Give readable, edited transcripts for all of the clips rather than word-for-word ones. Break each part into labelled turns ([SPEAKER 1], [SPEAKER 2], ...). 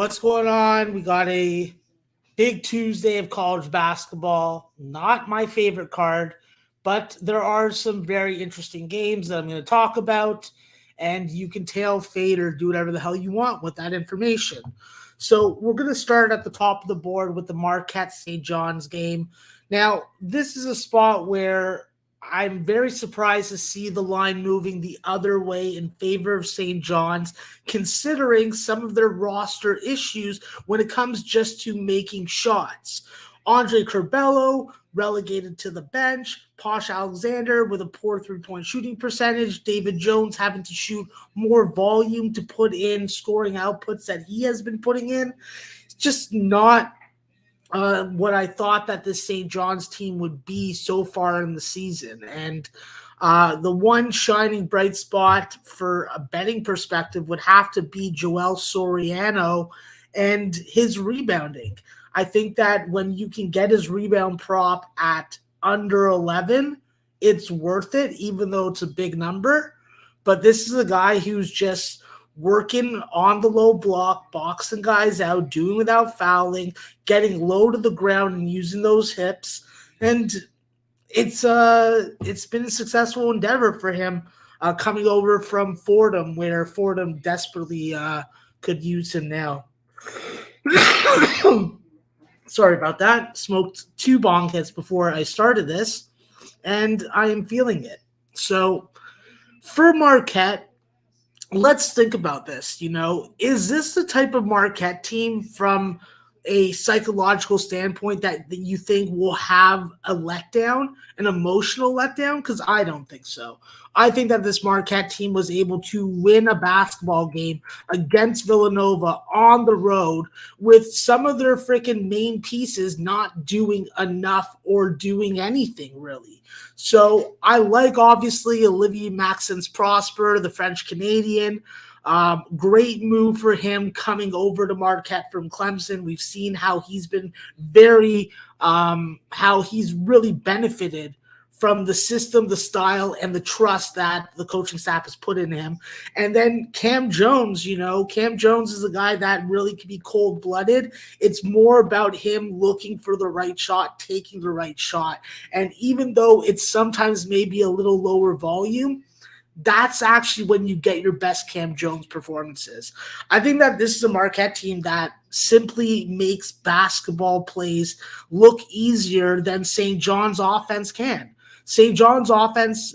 [SPEAKER 1] What's going on? We got a big Tuesday of college basketball. Not my favorite card, but there are some very interesting games that I'm going to talk about, and you can tail fade or do whatever the hell you want with that information. So we're going to start at the top of the board with the Marquette St. John's game. Now, this is a spot where I'm very surprised to see the line moving the other way in favor of St. John's, considering some of their roster issues when it comes just to making shots. Andre Curbelo relegated to the bench, Posh Alexander with a poor three-point shooting percentage, David Jones having to shoot more volume to put in scoring outputs that he has been putting in. It's just not what I thought that this St. John's team would be so far in the season. And the one shining bright spot for a betting perspective would have to be Joel Soriano and his rebounding. I think that when you can get his rebound prop at under 11, it's worth it, even though it's a big number. But this is a guy who's just working on the low block, boxing guys out, doing without fouling, getting low to the ground and using those hips. And it's been a successful endeavor for him coming over from Fordham, where Fordham desperately could use him now. Sorry about that. Smoked 2 bong hits before I started this, and I am feeling it. So for Marquette, let's think about this. Is this the type of Marquette team from a psychological standpoint that you think will have a letdown, an emotional letdown? Because I don't think so. I think that this Marquette team was able to win a basketball game against Villanova on the road with some of their freaking main pieces not doing enough or doing anything really. So I like, obviously, Olivier Maxence Prosper, the French Canadian. Great move for him coming over to Marquette from Clemson. We've seen how he's been how he's really benefited from the system, the style, and the trust that the coaching staff has put in him. And then Cam Jones, Cam Jones is a guy that really can be cold-blooded. It's more about him looking for the right shot, taking the right shot. And even though it's sometimes maybe a little lower volume, that's actually when you get your best Cam Jones performances. I think that this is a Marquette team that simply makes basketball plays look easier than St. John's offense can. St. John's offense,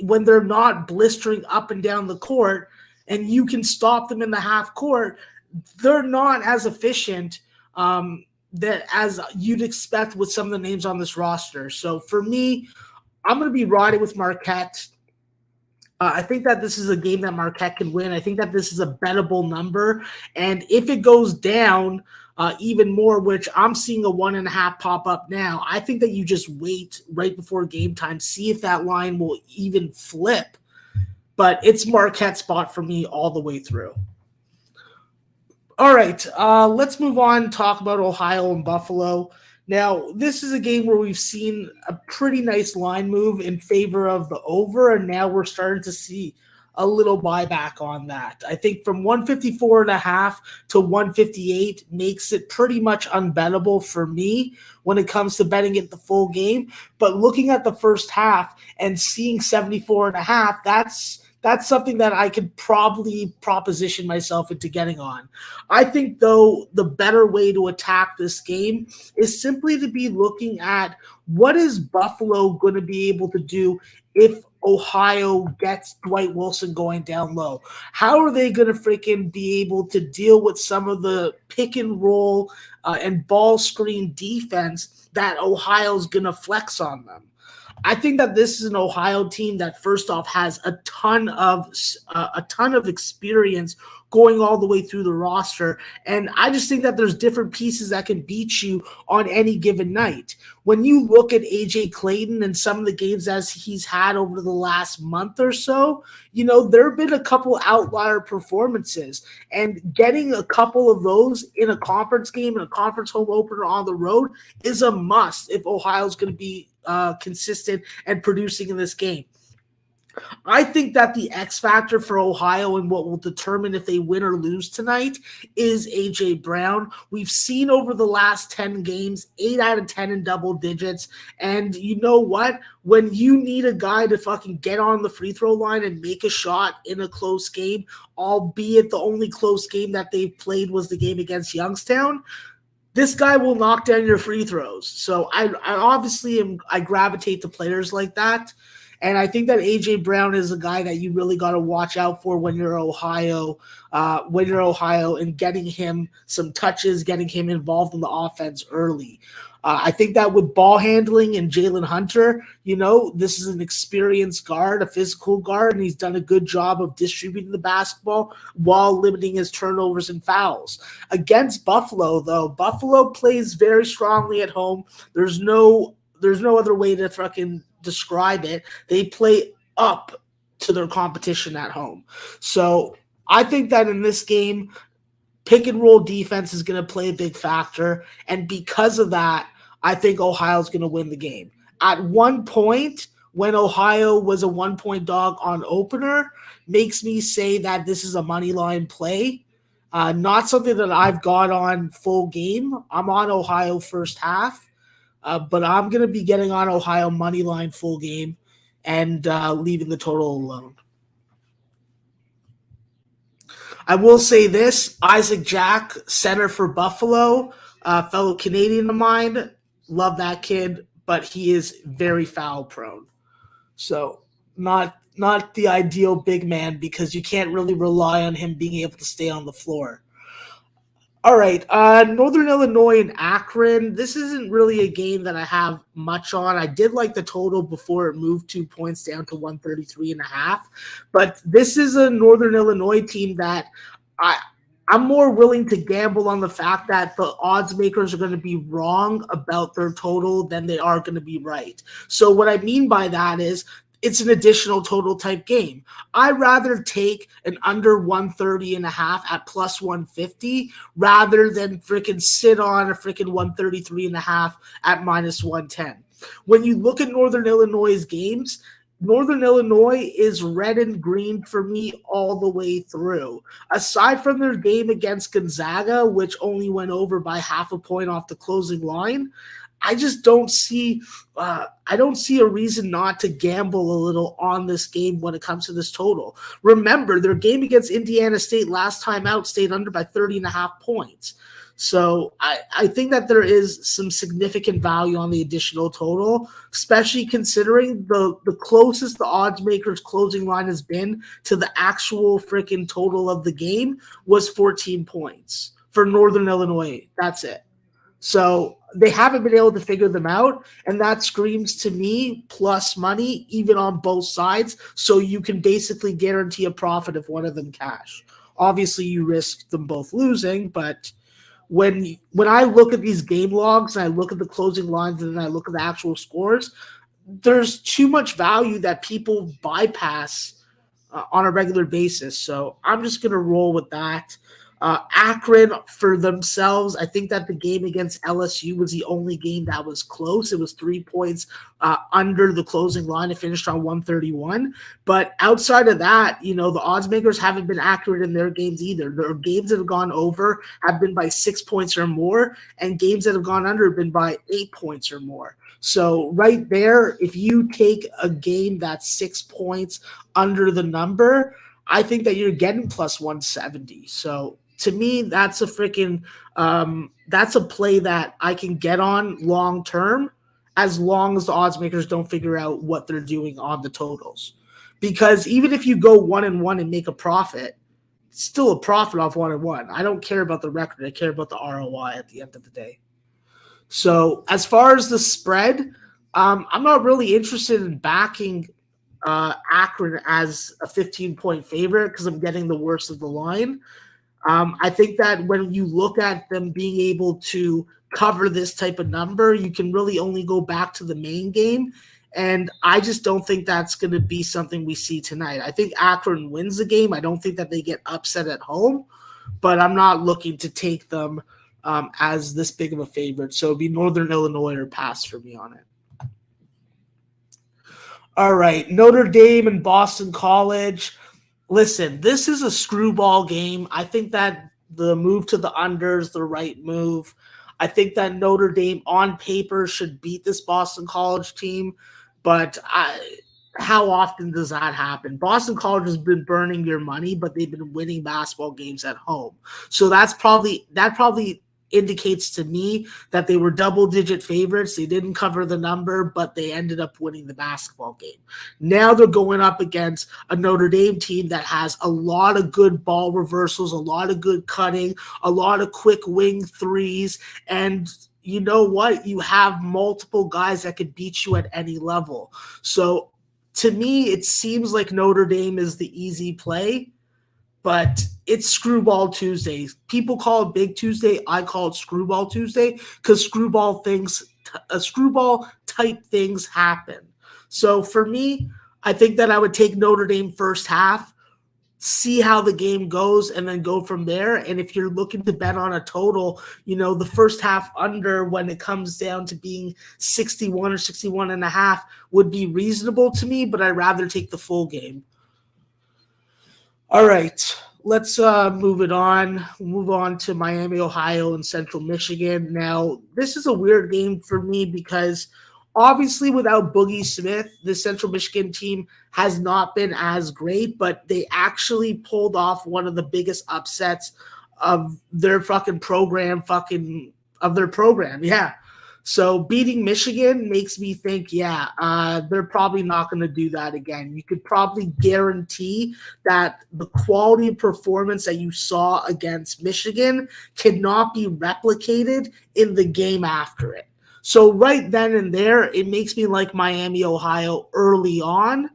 [SPEAKER 1] when they're not blistering up and down the court and you can stop them in the half court, they're not as efficient as you'd expect with some of the names on this roster. So for me, I'm going to be riding with Marquette. I think that this is a game that Marquette can win. I think that this is a bettable number. And if it goes down even more, which I'm seeing a 1.5 pop up now, I think that you just wait right before game time, see if that line will even flip. But it's Marquette spot for me all the way through. All right, let's move on, talk about Ohio and Buffalo. Now, this is a game where we've seen a pretty nice line move in favor of the over, and now we're starting to see a little buyback on that. I think from 154.5 to 158 makes it pretty much unbettable for me when it comes to betting it the full game. But looking at the first half and seeing 74.5, that's something that I could probably proposition myself into getting on. I think, though, the better way to attack this game is simply to be looking at what is Buffalo going to be able to do if Ohio gets Dwight Wilson going down low. How are they going to freaking be able to deal with some of the pick and roll and ball screen defense that Ohio's going to flex on them? I think that this is an Ohio team that, first off, has a ton of experience going all the way through the roster, and I just think that there's different pieces that can beat you on any given night. When you look at AJ Clayton and some of the games as he's had over the last month or so, there have been a couple outlier performances, and getting a couple of those in a conference game and a conference home opener on the road is a must if Ohio's going to be consistent and producing in this game. I think that the X factor for Ohio and what will determine if they win or lose tonight is A.J. Brown. We've seen over the last 10 games, 8 out of 10 in double digits. And you know what? When you need a guy to fucking get on the free throw line and make a shot in a close game, albeit the only close game that they've played was the game against Youngstown, this guy will knock down your free throws. So I obviously I gravitate to players like that. And I think that A.J. Brown is a guy that you really got to watch out for when you're Ohio, and getting him some touches, getting him involved in the offense early. I think that with ball handling and Jalen Hunter, this is an experienced guard, a physical guard, and he's done a good job of distributing the basketball while limiting his turnovers and fouls. Against Buffalo, though, Buffalo plays very strongly at home. There's no other way to fucking describe it. They play up to their competition at home. So I think that in this game, pick and roll defense is going to play a big factor. And because of that, I think Ohio's going to win the game. At one point, when Ohio was a 1-point dog on opener, makes me say that this is a money line play. Not something that I've got on full game. I'm on Ohio first half. But I'm going to be getting on Ohio money line full game and leaving the total alone. I will say this, Isaac Jack, center for Buffalo, fellow Canadian of mine, love that kid, but he is very foul prone. So not the ideal big man because you can't really rely on him being able to stay on the floor. All right, Northern Illinois and Akron. This isn't really a game that I have much on. I did like the total before it moved 2 points down to 133.5. But this is a Northern Illinois team that I'm more willing to gamble on the fact that the odds makers are going to be wrong about their total than they are going to be right. So what I mean by that is it's an additional total type game. I'd rather take an under 130.5 at plus 150 rather than freaking sit on a freaking 133.5 at minus 110. When you look at Northern Illinois' games, Northern Illinois is red and green for me all the way through. Aside from their game against Gonzaga, which only went over by half a point off the closing line, I just don't see a reason not to gamble a little on this game when it comes to this total. Remember, their game against Indiana State last time out stayed under by 30.5 points. So I think that there is some significant value on the additional total, especially considering the closest the odds makers closing line has been to the actual freaking total of the game was 14 points for Northern Illinois. That's it. So they haven't been able to figure them out, and that screams to me plus money, even on both sides, so you can basically guarantee a profit if one of them cash. Obviously, you risk them both losing, but when I look at these game logs and I look at the closing lines and then I look at the actual scores, there's too much value that people bypass on a regular basis. So I'm just going to roll with that. Akron for themselves, I think that the game against LSU was the only game that was close. It was 3 points under the closing line. It finished on 131. But outside of that, the odds makers haven't been accurate in their games either. Their games that have gone over have been by 6 points or more, and games that have gone under have been by 8 points or more. So right there, if you take a game that's 6 points under the number, I think that you're getting plus 170. So to me, that's a freaking that's a play that I can get on long term, as long as the odds makers don't figure out what they're doing on the totals. Because even if you go 1-1 and make a profit, it's still a profit off 1-1. I don't care about the record. I care about the ROI at the end of the day. So as far as the spread, I'm not really interested in backing Akron as a 15-point favorite because I'm getting the worst of the line. I think that when you look at them being able to cover this type of number, you can really only go back to the main game. And I just don't think that's going to be something we see tonight. I think Akron wins the game. I don't think that they get upset at home, but I'm not looking to take them as this big of a favorite. So it'd be Northern Illinois or pass for me on it. All right, Notre Dame and Boston College. Listen, this is a screwball game. I think that the move to the under is the right move. I think that Notre Dame on paper should beat this Boston College team, but how often does that happen? Boston College has been burning your money, but they've been winning basketball games at home. So that probably indicates to me that they were double-digit favorites. They didn't cover the number, but they ended up winning the basketball game. Now they're going up against a Notre Dame team that has a lot of good ball reversals, a lot of good cutting, a lot of quick wing threes, and you know what? You have multiple guys that could beat you at any level. So to me, it seems like Notre Dame is the easy play, but it's Screwball Tuesday. People call it Big Tuesday. I call it Screwball Tuesday because screwball type things happen. So for me, I think that I would take Notre Dame first half, see how the game goes, and then go from there. And if you're looking to bet on a total, the first half under when it comes down to being 61 or 61 and a half would be reasonable to me, but I'd rather take the full game. All right, let's move it on. Move on to Miami, Ohio, and Central Michigan. Now, this is a weird game for me because obviously without Boogie Smith, the Central Michigan team has not been as great, but they actually pulled off one of the biggest upsets of their program. Yeah. So beating Michigan makes me think, they're probably not going to do that again. You could probably guarantee that the quality of performance that you saw against Michigan cannot be replicated in the game after it. So right then and there, it makes me like Miami, Ohio early on.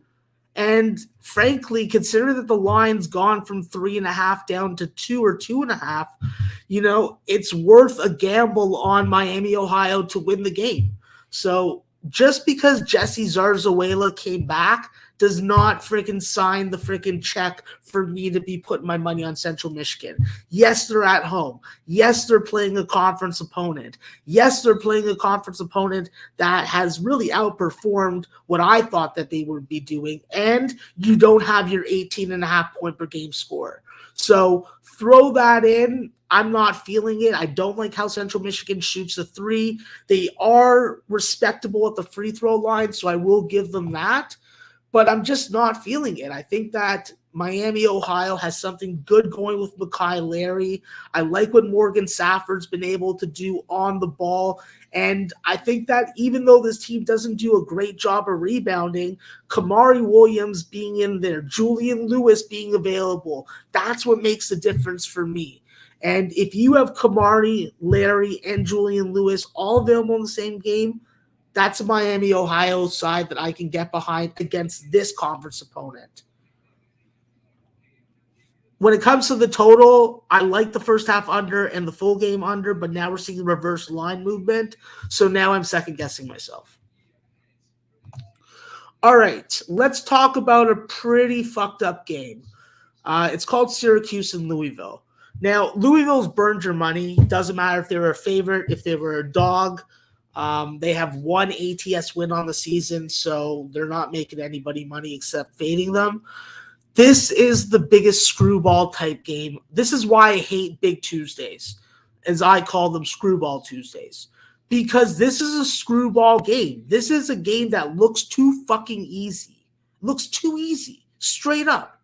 [SPEAKER 1] And frankly, consider that the line's gone from 3.5 down to 2 or 2.5, it's worth a gamble on Miami, Ohio to win the game. So just because Jesse Zarzuela came back does not freaking sign the freaking check for me to be putting my money on Central Michigan. Yes, they're at home. Yes, they're playing a conference opponent. Yes, they're playing a conference opponent that has really outperformed what I thought that they would be doing. And you don't have your 18.5 point per game score. So throw that in. I'm not feeling it. I don't like how Central Michigan shoots the three. They are respectable at the free throw line, so I will give them that. But I'm just not feeling it. I think that Miami, Ohio has something good going with Mekhi Larry. I like what Morgan Safford's been able to do on the ball. And I think that even though this team doesn't do a great job of rebounding, Kamari Williams being in there, Julian Lewis being available, that's what makes the difference for me. And if you have Kamari, Larry, and Julian Lewis all available in the same game, that's a Miami, Ohio side that I can get behind against this conference opponent. When it comes to the total, I like the first half under and the full game under, but now we're seeing reverse line movement. So now I'm second guessing myself. All right, let's talk about a pretty fucked up game. It's called Syracuse and Louisville. Now, Louisville's burned your money. Doesn't matter if they were a favorite, if they were a dog. They have one ATS win on the season, so they're not making anybody money except fading them. This is the biggest screwball type game. This is why I hate Big Tuesdays, as I call them Screwball Tuesdays, because this is a screwball game. This is a game that looks too fucking easy. Looks too easy, straight up.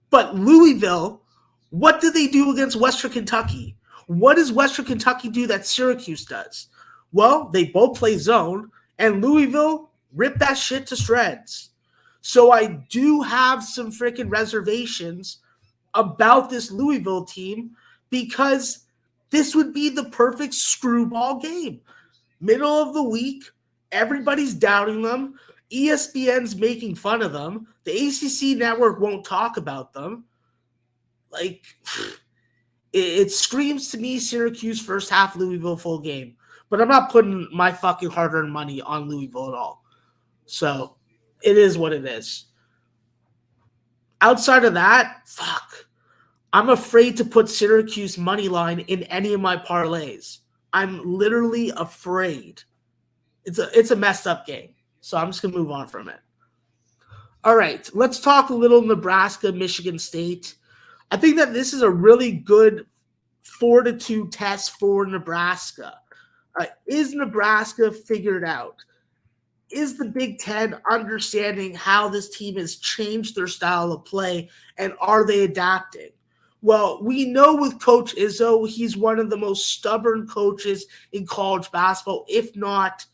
[SPEAKER 1] But Louisville, what do they do against Western Kentucky? What does Western Kentucky do that Syracuse does? Well, they both play zone, and Louisville ripped that shit to shreds. So I do have some freaking reservations about this Louisville team because this would be the perfect screwball game. Middle of the week, everybody's doubting them. ESPN's making fun of them. The ACC network won't talk about them. It screams to me Syracuse first half, Louisville full game. But I'm not putting my fucking hard-earned money on Louisville at all. So it is what it is. Outside of that, I'm afraid to put Syracuse money line in any of my parlays. I'm literally afraid. It's a messed up game. So I'm just going to move on from it. All right, let's talk a little Nebraska, Michigan State. I think that this is a really good fortitude test for Nebraska. Is Nebraska figured out? Is the Big Ten understanding how this team has changed their style of play, and are they adapting? Well, we know with Coach Izzo, he's one of the most stubborn coaches in college basketball, if not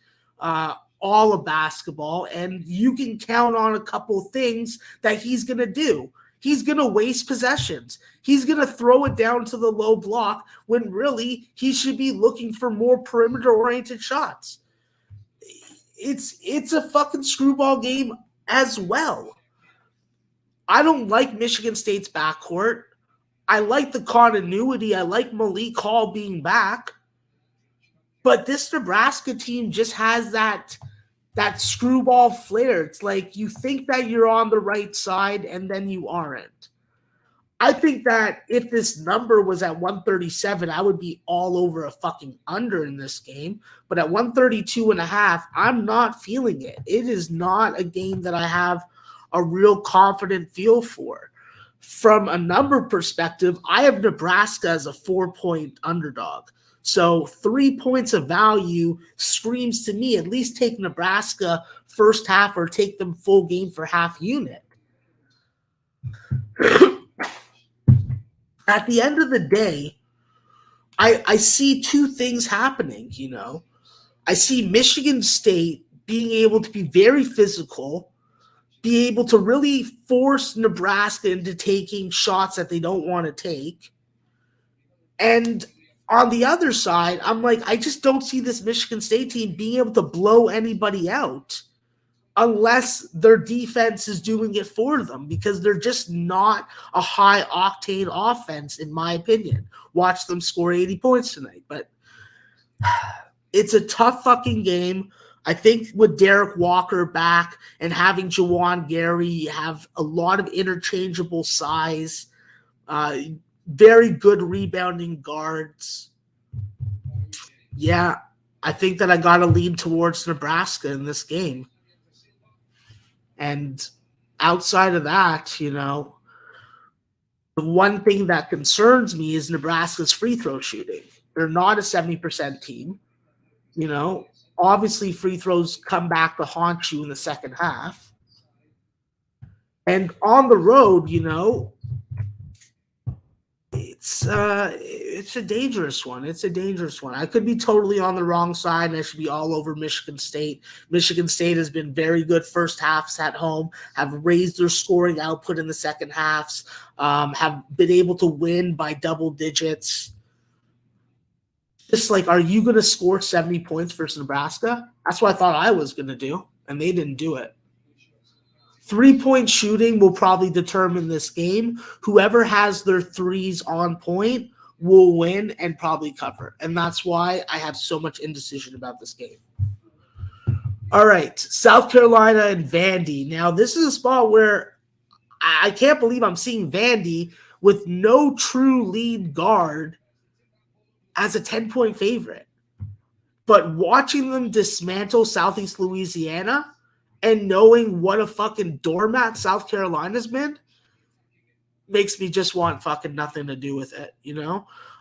[SPEAKER 1] all of basketball. And you can count on a couple of things that he's going to do. He's going to waste possessions. He's going to throw it down to the low block when really he should be looking for more perimeter-oriented shots. It's a fucking screwball game as well. I don't like Michigan State's backcourt. I like the continuity. I like Malik Hall being back. But this Nebraska team just has that screwball flair. It's like you think that you're on the right side and then you aren't. I think that if this number was at 137, I would be all over a fucking under in this game. But at 132.5, I'm not feeling it. It is not a game that I have a real confident feel for. From a number perspective, I have Nebraska as a 4-point underdog. So 3 points of value screams to me, at least take Nebraska first half or take them full game for half unit. At the end of the day, I see two things happening, I see Michigan State being able to be very physical, be able to really force Nebraska into taking shots that they don't want to take. And on the other side, I'm like, I just don't see this Michigan State team being able to blow anybody out unless their defense is doing it for them, because they're just not a high-octane offense, in my opinion. Watch them score 80 points tonight. But it's a tough fucking game. I think with Derek Walker back and having Jawan Gary, you have a lot of interchangeable size, very good rebounding guards. Yeah, I think that I got to lean towards Nebraska in this game. And outside of that, the one thing that concerns me is Nebraska's free throw shooting. They're not a 70% team. Obviously free throws come back to haunt you in the second half. And on the road, it's a dangerous one. It's a dangerous one. I could be totally on the wrong side, and I should be all over Michigan State. Michigan State has been very good first halves at home, have raised their scoring output in the second halves, have been able to win by double digits. Just like, are you going to score 70 points versus Nebraska? That's what I thought I was going to do, and they didn't do it. 3-point shooting will probably determine this game. Whoever has their threes on point will win and probably cover. And that's why I have so much indecision about this game. All right, South Carolina and Vandy. Now, this is a spot where I can't believe I'm seeing Vandy with no true lead guard as a 10-point favorite. But watching them dismantle Southeast Louisiana and knowing what a fucking doormat South Carolina's been makes me just want fucking nothing to do with it,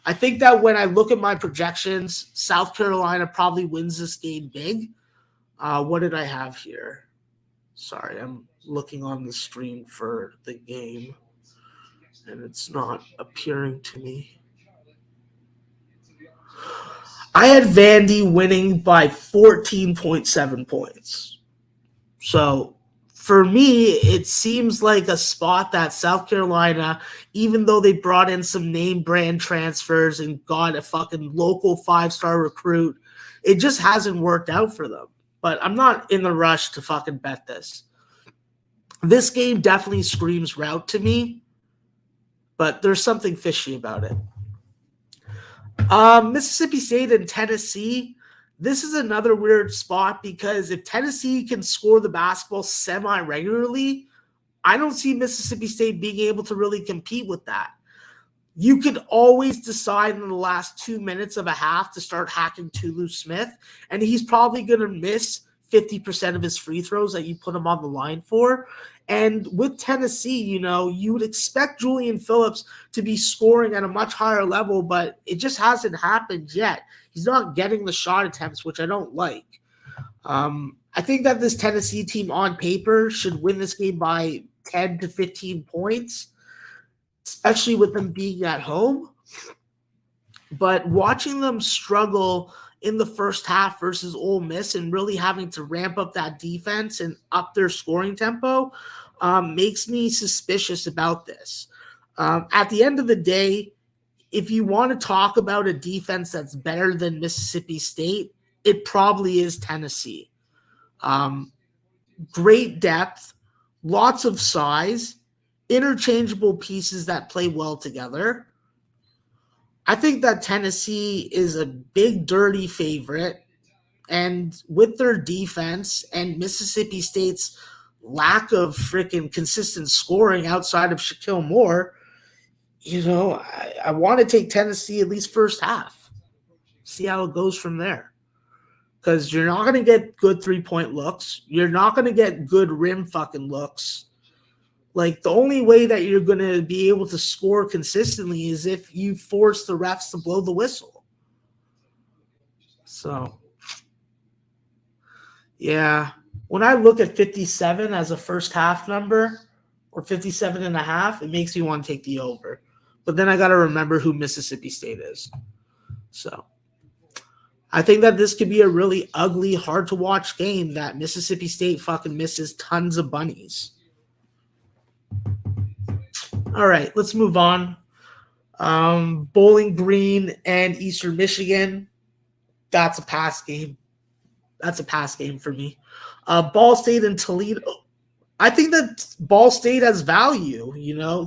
[SPEAKER 1] I think that when I look at my projections, South Carolina probably wins this game big. What did I have here? Sorry, I'm looking on the screen for the game, and it's not appearing to me. I had Vandy winning by 14.7 points. So for me, it seems like a spot that South Carolina, even though they brought in some name brand transfers and got a fucking local 5-star recruit, it just hasn't worked out for them. But I'm not in the rush to fucking bet this. This game definitely screams route to me, but there's something fishy about it. Mississippi State and Tennessee. This is another weird spot because if Tennessee can score the basketball semi-regularly, I don't see Mississippi State being able to really compete with that. You could always decide in the last 2 minutes of a half to start hacking Tulu Smith, and he's probably going to miss 50% of his free throws that you put him on the line for. And with Tennessee, you would expect Julian Phillips to be scoring at a much higher level, but it just hasn't happened yet. He's not getting the shot attempts, which I don't like. I think that this Tennessee team on paper should win this game by 10 to 15 points, especially with them being at home. But watching them struggle in the first half versus Ole Miss and really having to ramp up that defense and up their scoring tempo makes me suspicious about this. At the end of the day, if you want to talk about a defense that's better than Mississippi State, it probably is Tennessee. Great depth, lots of size, interchangeable pieces that play well together. I think that Tennessee is a big, dirty favorite. And with their defense and Mississippi State's lack of freaking consistent scoring outside of Shaquille Moore, I want to take Tennessee at least first half. See how it goes from there. Because you're not going to get good three-point looks. You're not going to get good rim fucking looks. Like, the only way that you're going to be able to score consistently is if you force the refs to blow the whistle. So, yeah. When I look at 57 as a first half number, or 57.5, it makes me want to take the over. But then I got to remember who Mississippi State is. So, I think that this could be a really ugly, hard-to-watch game that Mississippi State fucking misses tons of bunnies. All right, let's move on. Bowling Green and Eastern Michigan. That's a pass game. That's a pass game for me. Ball State and Toledo. I think that Ball State has value.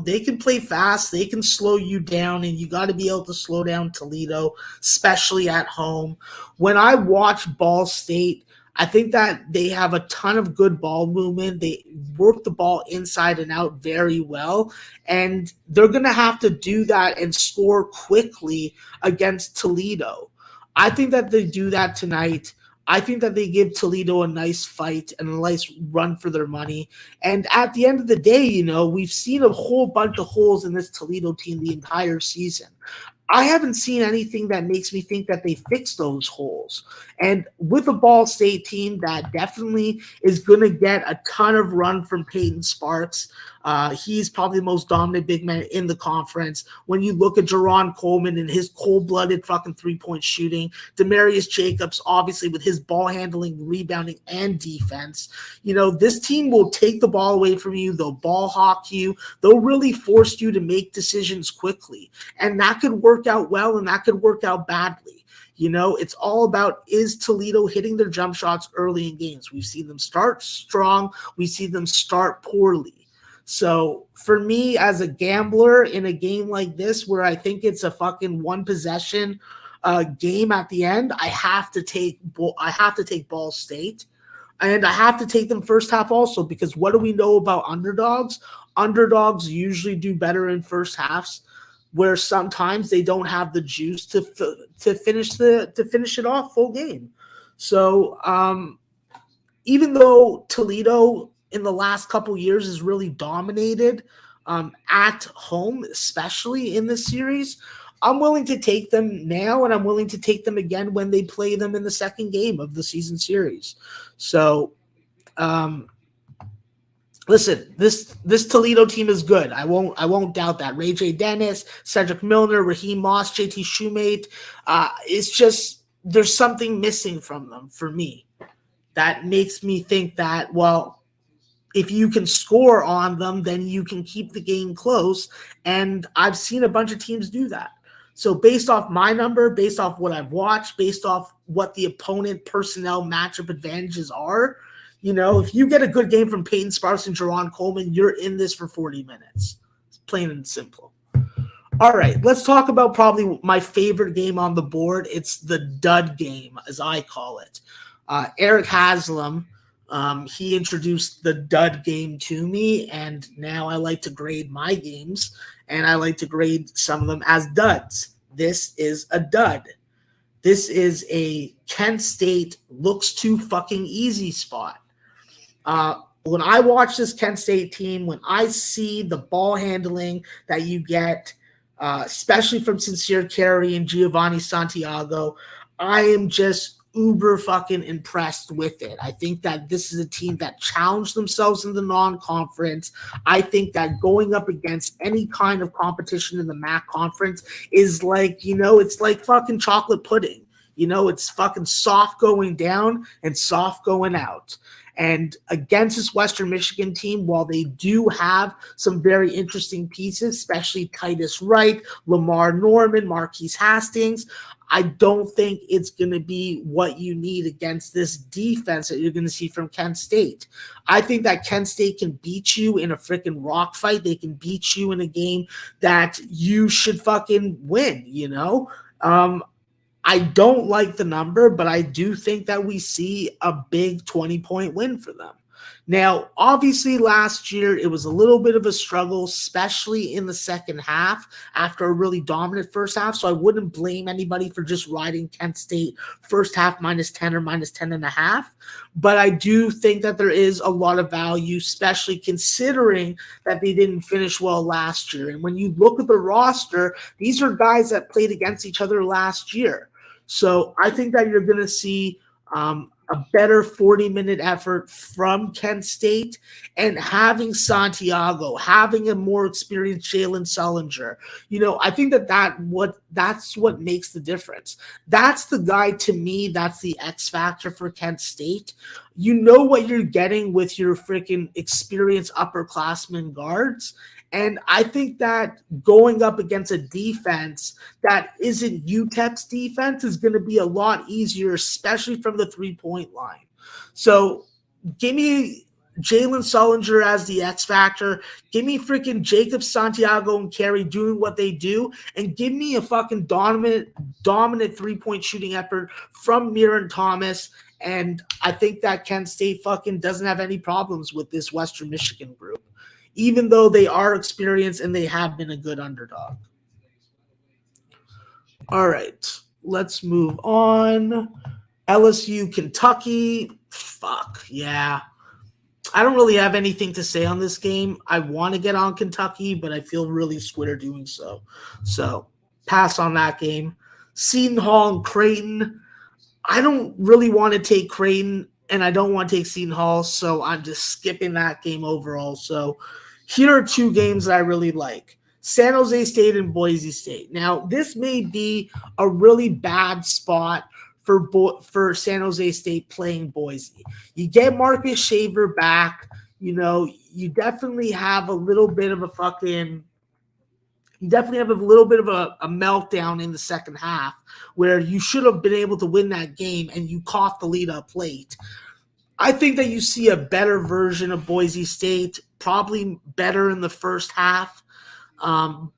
[SPEAKER 1] They can play fast. They can slow you down, and you got to be able to slow down Toledo, especially at home. When I watch Ball State, I think that they have a ton of good ball movement. They work the ball inside and out very well, and they're going to have to do that and score quickly against Toledo. I think that they do that tonight. I think that they give Toledo a nice fight and a nice run for their money. And at the end of the day, we've seen a whole bunch of holes in this Toledo team the entire season. I haven't seen anything that makes me think that they fixed those holes. And with a Ball State team that definitely is going to get a ton of run from Peyton Sparks, he's probably the most dominant big man in the conference. When you look at Jerron Coleman and his cold-blooded fucking three-point shooting, Demarius Jacobs, obviously with his ball handling, rebounding, and defense, this team will take the ball away from you. They'll ball hawk you. They'll really force you to make decisions quickly. And that could work out well and that could work out badly. It's all about, is Toledo hitting their jump shots early in games? We've seen them start strong. We see them start poorly. So for me as a gambler in a game like this, where I think it's a fucking one possession game at the end, I have to take Ball State, and I have to take them first half also, because what do we know about underdogs? Underdogs usually do better in first halves, where sometimes they don't have the juice to finish it off full game. So even though Toledo in the last couple years has really dominated at home, especially in this series, I'm willing to take them now, and I'm willing to take them again when they play them in the second game of the season series. So listen, this Toledo team is good. I won't doubt that. Ray J. Dennis, Cedric Milner, Raheem Moss, JT Shoemate. It's just there's something missing from them for me that makes me think that, well, if you can score on them, then you can keep the game close. And I've seen a bunch of teams do that. So based off my number, based off what I've watched, based off what the opponent personnel matchup advantages are, if you get a good game from Peyton Sparks and Jerron Coleman, you're in this for 40 minutes. It's plain and simple. All right, let's talk about probably my favorite game on the board. It's the dud game, as I call it. Eric Haslam, he introduced the dud game to me, and now I like to grade my games, and I like to grade some of them as duds. This is a dud. This is a Kent State looks too fucking easy spot. When I watch this Kent State team, when I see the ball handling that you get, especially from Sincere Carey and Giovanni Santiago, I am just uber fucking impressed with it. I think that this is a team that challenged themselves in the non-conference. I think that going up against any kind of competition in the MAC conference is like, it's like fucking chocolate pudding. It's fucking soft going down and soft going out. And against this Western Michigan team, while they do have some very interesting pieces, especially Titus Wright, Lamar Norman, Marquise Hastings, I don't think it's going to be what you need against this defense that you're going to see from Kent State. I think that Kent State can beat you in a freaking rock fight. They can beat you in a game that you should fucking win, I don't like the number, but I do think that we see a big 20-point win for them. Now, obviously, last year it was a little bit of a struggle, especially in the second half after a really dominant first half. So I wouldn't blame anybody for just riding Kent State first half -10 or -10.5. But I do think that there is a lot of value, especially considering that they didn't finish well last year. And when you look at the roster, these are guys that played against each other last year. So I think that you're going to see a better 40-minute effort from Kent State, and having Santiago, having a more experienced Jalen Sullinger. I think that's what makes the difference. That's the guy, to me, that's the X factor for Kent State. You know what you're getting with your freaking experienced upperclassmen guards. And I think that going up against a defense that isn't UTEP's defense is going to be a lot easier, especially from the three-point line. So give me Jalen Sullinger as the X factor. Give me freaking Jacob Santiago and Carey doing what they do. And give me a fucking dominant three-point shooting effort from Miran Thomas. And I think that Kent State fucking doesn't have any problems with this Western Michigan group, even though they are experienced and they have been a good underdog. All right, let's move on. LSU, Kentucky. Fuck, yeah. I don't really have anything to say on this game. I want to get on Kentucky, but I feel really squitter doing so. So, pass on that game. Seton Hall and Creighton. I don't really want to take Creighton, and I don't want to take Seton Hall, so I'm just skipping that game overall. So, here are two games that I really like. San Jose State and Boise State. Now, this may be a really bad spot for San Jose State playing Boise. You get Marcus Shaver back. You definitely have a little bit of a meltdown in the second half where you should have been able to win that game and you caught the lead up late. I think that you see a better version of Boise State, probably better in the first half.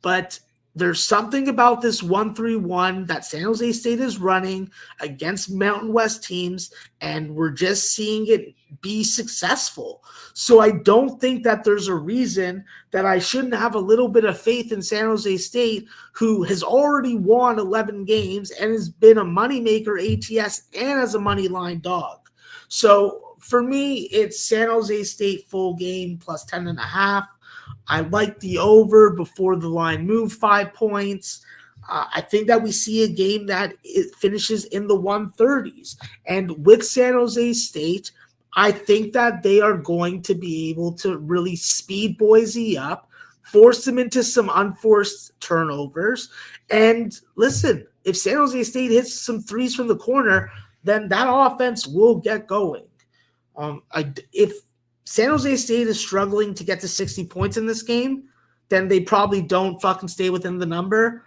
[SPEAKER 1] But there's something about this 1-3-1 that San Jose State is running against Mountain West teams, and we're just seeing it be successful. So I don't think that there's a reason that I shouldn't have a little bit of faith in San Jose State, who has already won 11 games and has been a moneymaker ATS and as a money line dog. So for me, it's San Jose State full game plus 10.5. I like the over before the line moved 5 points. I think that we see a game that it finishes in the 130s. And with San Jose State, I think that they are going to be able to really speed Boise up, force them into some unforced turnovers. And listen, if San Jose State hits some threes from the corner, then that offense will get going. If San Jose State is struggling to get to 60 points in this game, then they probably don't fucking stay within the number.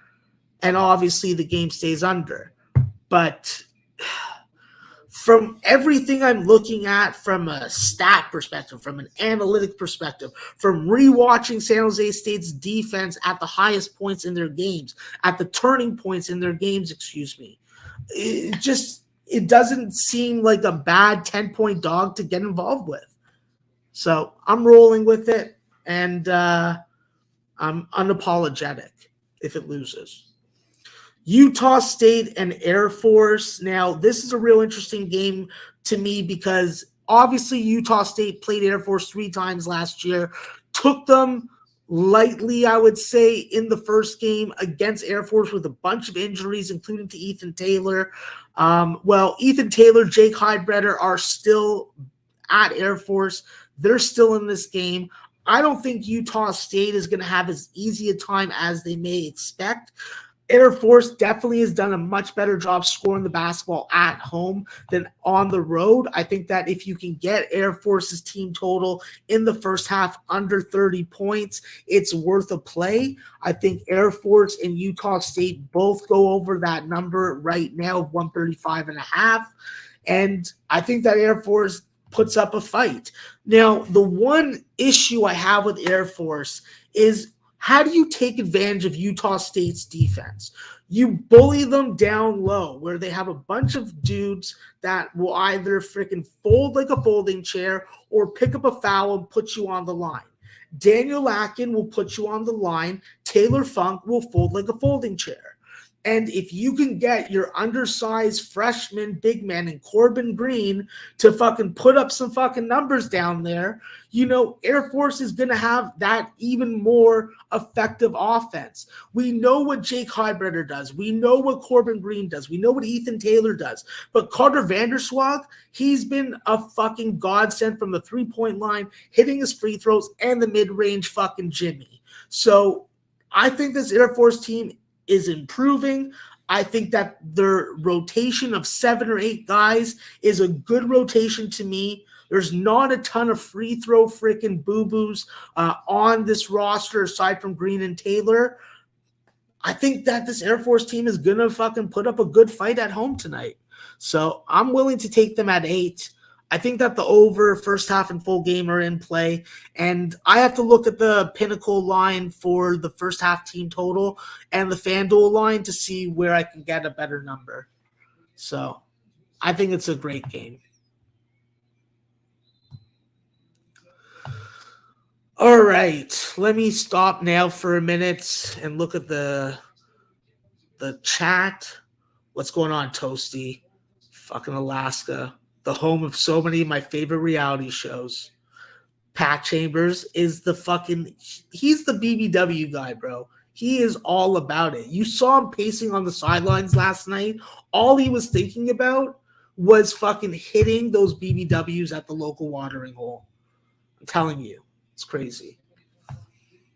[SPEAKER 1] And obviously the game stays under. But from everything I'm looking at from a stat perspective, from an analytic perspective, from rewatching San Jose State's defense at the highest points in their games, at the turning points in their games, it doesn't seem like a bad 10-point dog to get involved with. So I'm rolling with it, and I'm unapologetic if it loses. Utah State and Air Force. Now, this is a real interesting game to me because obviously Utah State played Air Force 3 times last year, took them lightly, I would say, in the first game against Air Force with a bunch of injuries, including to Ethan Taylor. Ethan Taylor, Jake Heidbreder are still at Air Force. They're still in this game. I don't think Utah State is going to have as easy a time as they may expect. Air Force definitely has done a much better job scoring the basketball at home than on the road. I think that if you can get Air Force's team total in the first half under 30 points, it's worth a play. I think Air Force and Utah State both go over that number right now of 135.5. And I think that Air Force puts up a fight. Now, the one issue I have with Air Force is, how do you take advantage of Utah State's defense? You bully them down low where they have a bunch of dudes that will either freaking fold like a folding chair or pick up a foul and put you on the line. Daniel Lacken will put you on the line. Taylor Funk will fold like a folding chair. And if you can get your undersized freshman big man and Corbin Green to fucking put up some fucking numbers down there, Air Force is going to have that even more effective offense. We know what Jake Heidbreder does. We know what Corbin Green does. We know what Ethan Taylor does. But Carter Vanderswag, he's been a fucking godsend from the three-point line, hitting his free throws, and the mid-range fucking Jimmy. So I think this Air Force team is improving. I think that their rotation of 7 or 8 guys is a good rotation to me. There's not a ton of free throw freaking boo-boos on this roster aside from Green and Taylor. I think that this Air Force team is going to fucking put up a good fight at home tonight. So I'm willing to take them at 8. I think that the over first half and full game are in play. And I have to look at the Pinnacle line for the first half team total and the FanDuel line to see where I can get a better number. So I think it's a great game. All right. Let me stop now for a minute and look at the chat. What's going on, Toasty? Fucking Alaska. The home of so many of my favorite reality shows. Pat Chambers is he's the BBW guy, bro. He is all about it. You saw him pacing on the sidelines last night. All he was thinking about was fucking hitting those BBWs at the local watering hole. I'm telling you, it's crazy.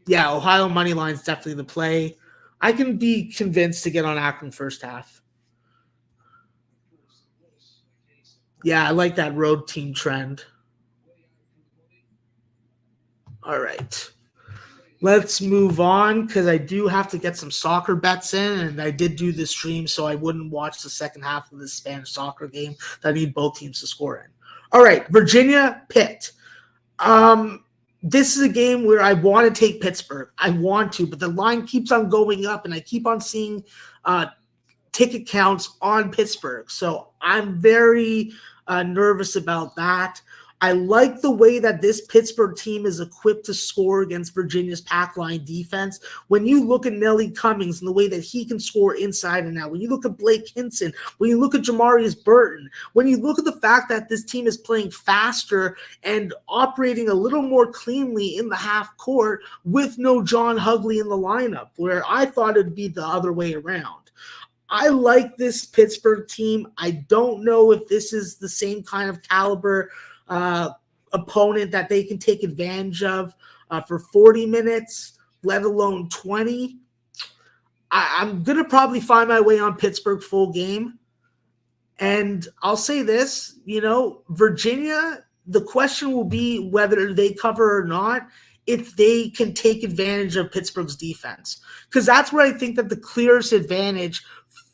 [SPEAKER 1] Yeah, Ohio money line's definitely the play. I can be convinced to get on Akron first half. Yeah, I like that road team trend. All right. Let's move on because I do have to get some soccer bets in, and I did do this stream so I wouldn't watch the second half of the Spanish soccer game that I need both teams to score in. All right, Virginia, Pitt. This is a game where I want to take Pittsburgh. I want to, but the line keeps on going up, and I keep on seeing ticket counts on Pittsburgh. So I'm very nervous about that. I like the way that this Pittsburgh team is equipped to score against Virginia's pack line defense. When you look at Nelly Cummings and the way that he can score inside and out, when you look at Blake Hinson, when you look at Jamarius Burton, when you look at the fact that this team is playing faster and operating a little more cleanly in the half court with no John Hugley in the lineup, where I thought it'd be the other way around. I like this Pittsburgh team. I don't know if this is the same kind of caliber opponent that they can take advantage of for 40 minutes, let alone 20. I'm going to probably find my way on Pittsburgh full game. And I'll say this, Virginia, the question will be whether they cover or not if they can take advantage of Pittsburgh's defense. Because that's where I think that the clearest advantage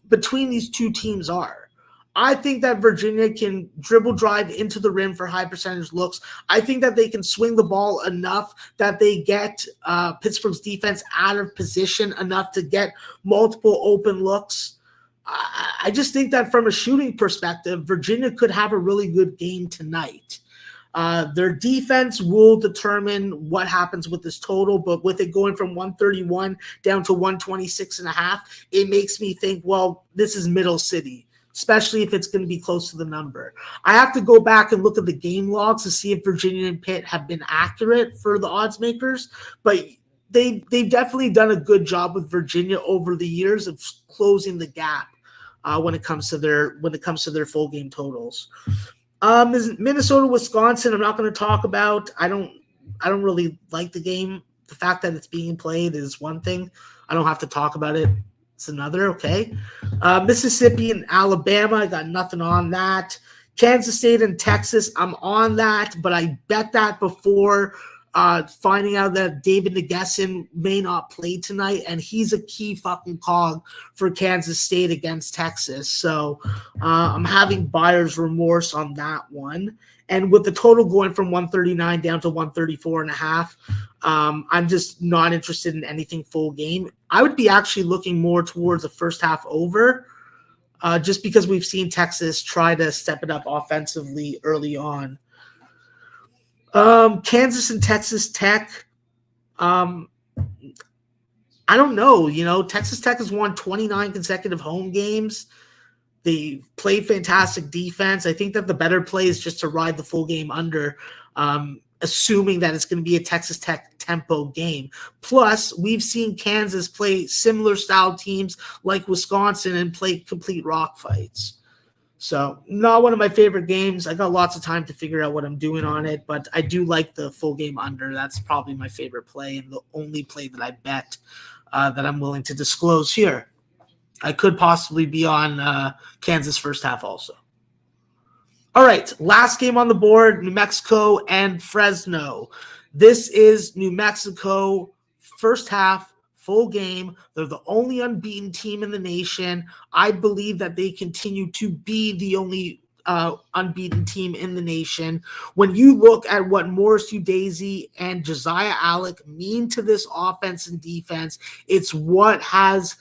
[SPEAKER 1] between these two teams are. I think that Virginia can dribble drive into the rim for high percentage looks. I think that they can swing the ball enough that they get Pittsburgh's defense out of position enough to get multiple open looks. I just think that from a shooting perspective, Virginia could have a really good game tonight. Their defense will determine what happens with this total, but with it going from 131 down to 126.5, it makes me think, well, this is middle city, especially if it's going to be close to the number. I have to go back and look at the game logs to see if Virginia and Pitt have been accurate for the odds makers, but they've definitely done a good job with Virginia over the years of closing the gap when it comes to their full game totals. Is Minnesota, Wisconsin, I'm not going to talk about. I don't really like the game. The fact that it's being played is one thing. I don't have to talk about it. It's another, okay? Mississippi and Alabama, I got nothing on that. Kansas State and Texas, I'm on that, but I bet that before finding out that David Nagesson may not play tonight, and he's a key fucking cog for Kansas State against Texas. So I'm having buyer's remorse on that one. And with the total going from 139 down to 134.5, I'm just not interested in anything full game. I would be actually looking more towards the first half over, just because we've seen Texas try to step it up offensively early on. Kansas and Texas Tech. I don't know. Texas Tech has won 29 consecutive home games. They play fantastic defense. I think that the better play is just to ride the full game under, assuming that it's going to be a Texas Tech tempo game. Plus, we've seen Kansas play similar style teams like Wisconsin and play complete rock fights. So not one of my favorite games. I got lots of time to figure out what I'm doing on it, but I do like the full game under. That's probably my favorite play and the only play that I bet that I'm willing to disclose here. I could possibly be on Kansas first half also. All right, last game on the board, New Mexico and Fresno. This is New Mexico first half, full game. They're the only unbeaten team in the nation. I believe that they continue to be the only unbeaten team in the nation. When you look at what Morris Udeze and Josiah Allick mean to this offense and defense, it's what has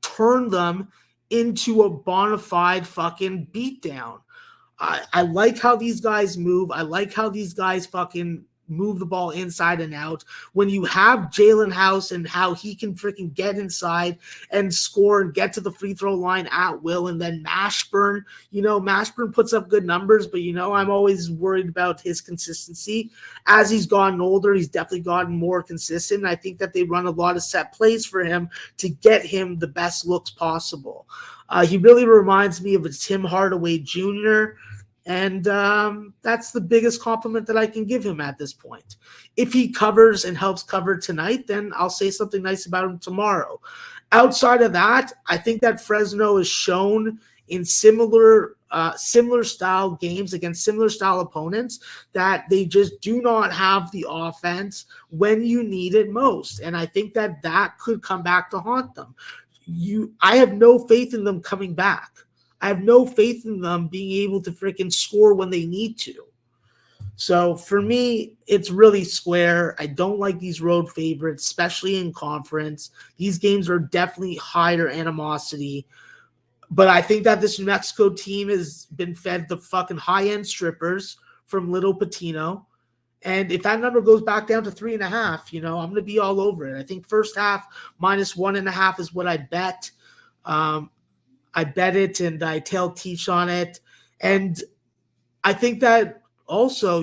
[SPEAKER 1] turned them into a bona fide fucking beatdown. I like how these guys move. I like how these guys fucking move the ball inside and out. When you have Jalen House and how he can freaking get inside and score and get to the free throw line at will, and then Mashburn puts up good numbers, but I'm always worried about his consistency. As he's gotten older, he's definitely gotten more consistent. I think that they run a lot of set plays for him to get him the best looks possible. He really reminds me of a Tim Hardaway Jr., and that's the biggest compliment that I can give him at this point. If he covers and helps cover tonight, then I'll say something nice about him tomorrow. Outside of that, I think that Fresno is shown in similar style games against similar style opponents that they just do not have the offense when you need it most. And I think that could come back to haunt them. I have no faith in them coming back. I have no faith in them being able to freaking score when they need to. So for me, it's really square. I don't like these road favorites, especially in conference. These games are definitely higher animosity. But I think that this New Mexico team has been fed the fucking high-end strippers from Little Patino. And if that number goes back down to 3.5, I'm going to be all over it. I think first half minus 1.5 is what I bet. I bet it and I tail teach on it. And I think that also,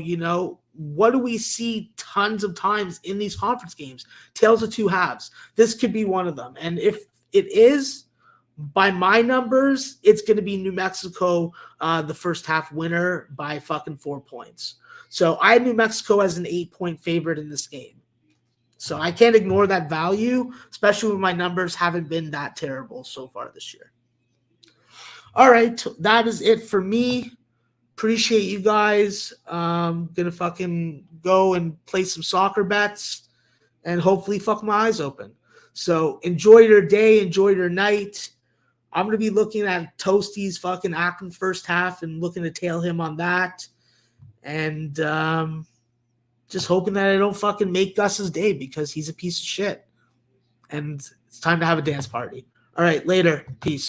[SPEAKER 1] what do we see tons of times in these conference games? Tales of two halves. This could be one of them. And if it is, by my numbers, it's going to be New Mexico, the first half winner by fucking 4 points. So I had New Mexico as an 8-point favorite in this game. So I can't ignore that value, especially when my numbers haven't been that terrible so far this year. All right, that is it for me. Appreciate you guys. Gonna fucking go and play some soccer bets and hopefully fuck my eyes open. So enjoy your day, enjoy your night. I'm gonna be looking at Toasty's fucking Akron first half and looking to tail him on that. And just hoping that I don't fucking make Gus's day because he's a piece of shit. And it's time to have a dance party. All right, later. Peace.